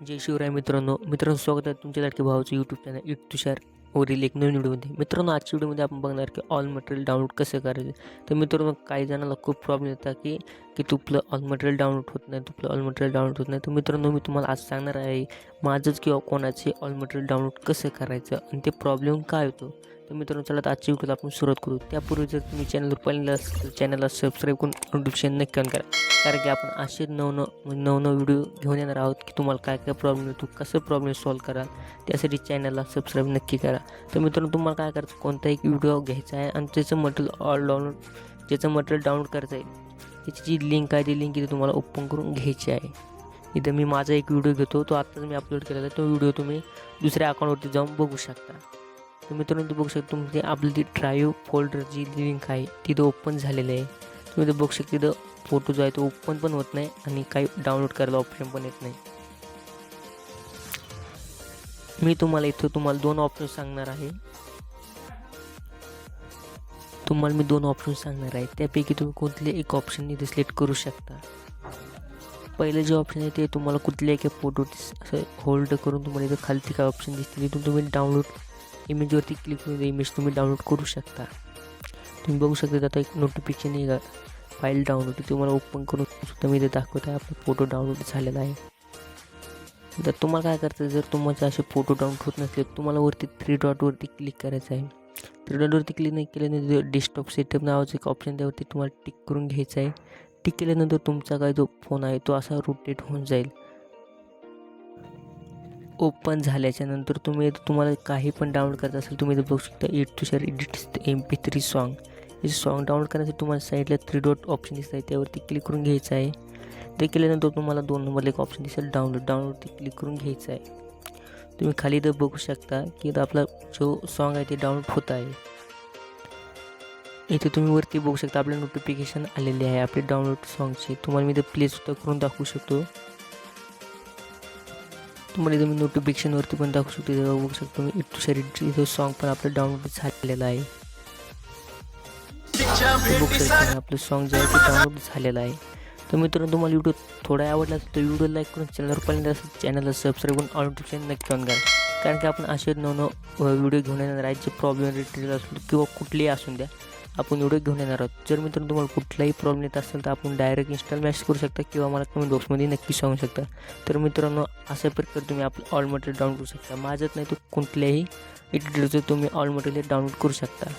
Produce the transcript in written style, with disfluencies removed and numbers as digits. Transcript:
जय शिवराय मित्रांनो स्वागत आहे तुमच्या लाडके भावाचं यूट्यूब चॅनल इट तुषार वरील एक नवीन व्हिडिओमध्ये. मित्रांनो, आजच्या व्हिडिओमध्ये आपण बघणार की ऑल मटेरियल डाउनलोड कसं करायचं. तर मित्रांनो, काही जणांना खूप प्रॉब्लेम येतात की तुपलं ऑल मटेरियल डाउनलोड होत नाही, तर मित्रांनो, मी तुम्हाला आज सांगणार आहे माझंच किंवा कोणाचे ऑल मटेरियल डाउनलोड कसं करायचं आणि ते प्रॉब्लेम काय होतो. तर मित्रांनो, चला तर आजच्या व्हिडिओला आपण सुरुवात करू. त्यापूर्वी जर तुम्ही चॅनलवर पहिल्यांदा असाल तर चॅनलला सबस्क्राईब करून नोटिफिकेशन नक्की ऑन करा, कारण की आपण असे नवनवीन व्हिडिओ घेऊन येणार आहोत की तुम्हाला काय काय प्रॉब्लेम येतो, कसं प्रॉब्लेम सॉल्व कराल, त्यासाठी चॅनलला सबस्क्राईब नक्की करा. तर मित्रांनो, तुम्हाला काय करायचं, कोणता एक व्हिडिओ घ्यायचा आहे आणि त्याचं मटेरियल डाउनलोड करायचं आहे. त्याची जी लिंक आहे ती लिंक इथे तुम्हाला ओपन करून घ्यायची आहे. इथं मी माझा एक व्हिडिओ घेतो, तो आत्ताच मी अपलोड केलेला आहे. तो व्हिडिओ तुम्ही दुसऱ्या अकाउंटवरती जाऊन बघू शकता. तर मित्रांनो, बघू शकता तुमची आपली ती ड्राईव्ह फोल्डरची लिंक आहे तिथं ओपन झालेलं आहे. तुम्ही इथं बघू शकता, तिथं फोटो जो आहे तो ओपन पण होत नाही आणि काही डाउनलोड करायला ऑप्शन पण येत नाही. मी तुम्हाला दोन ऑप्शन सांगणार आहे. त्यापैकी तुम्ही कोणते एक ऑप्शन इथे सिलेक्ट करू शकता. पहिलं जे ऑप्शन आहे ते तुम्हाला कुठल्याही एका फोटो असं होल्ड करून तुम्हाला इथं खालती काय ऑप्शन दिसते, तिथून तुम्ही डाउनलोड इमेजवरती क्लिक करून इमेज तुम्ही डाउनलोड करू शकता. तुम्ही बघू शकता आता एक नोटिफिकेशन आहे, फाईल डाउनलोड तुम्हाला ओपन करून सुद्धा मी इथे दाखवत आहे आपला फोटो डाउनलोड झालेला आहे. तर तुम्हाला काय करायचं, जर तुम्हाला असे फोटो डाउनलोड होत नसले तुम्हाला वरती 3 डॉटवरती क्लिक करायचं आहे. 3 डॉटवरती क्लिक नाही केल्यानंतर डेस्कटॉप सेटअप नावाचं एक ऑप्शन त्यावरती तुम्हाला टिक करून घ्यायचं आहे. टिक केल्यानंतर तुमचा काय जो फोन आहे तो असा रोटेट होऊन जाईल. ओपन झाल्याच्या नंतर तुम्हाला काही पण डाउनलोड करायचं असेल, तुम्ही इथे बघू शकता it Tushar edit MP3 song. हे सॉन्ग डाउनलोड करण्यासाठी तुम्हाला साईडला 3 डॉट ऑप्शन दिसत आहे, त्यावरती क्लिक करून घ्यायचं आहे. ते केल्यानंतर तुम्हाला 2 नंबरला एक ऑप्शन दिसेल डाउनलोडवरती क्लिक करून घ्यायचं आहे. तुम्ही खाली इथं बघू शकता की इथं आपला जो सॉन्ग आहे ते डाउनलोड होत आहे. इथे तुम्ही वरती बघू शकता आपल्या नोटिफिकेशन आलेले आहे आपले डाउनलोड सॉन्गचे. तुम्हाला मी इथं प्ले सुद्धा करून दाखवू शकतो. तुम्हाला इथं मी नोटिफिकेशनवरती पण दाखवू शकतो. इथं बघू शकतो तुम्ही इट तुषार इथं सॉन्ग पण आपलं डाउनलोड झालेलं आहे. बघू शकता आपलं सॉन्ग जे आहे ते डाउनलोड झालेलं आहे. तर मित्रांनो, तुम्हाला व्हिडिओ थोडा आवडला असेल तर व्हिडिओ लाईक करून चॅनलवर पहिल्यांदा असेल चॅनलला सबस्क्राईब करून ऑल नोटिफिकेशन नक्की ऑन करा, कारण की आपण असे व्हिडिओ घेऊन येणार आहे जे प्रॉब्लेम रिलेटेड असून किंवा कुठलेही असून द्या, आपण व्हिडिओ घेऊन येणार आहोत. जर मित्रांनो तुम्हाला कुठलाही प्रॉब्लेम येत असेल तर आपण डायरेक्ट इन्स्टॉल मेसेज करू शकता किंवा मला कमेंट बॉक्समध्ये नक्की सांगू शकता. तर मित्रांनो, अशा प्रकारे तुम्ही आपलं ऑल मटेरियल डाउनलोड करू शकता. माझ्यात नाही तर कुठल्याही एडिटरचं तुम्ही ऑल मटेरियल डाउनलोड करू शकता.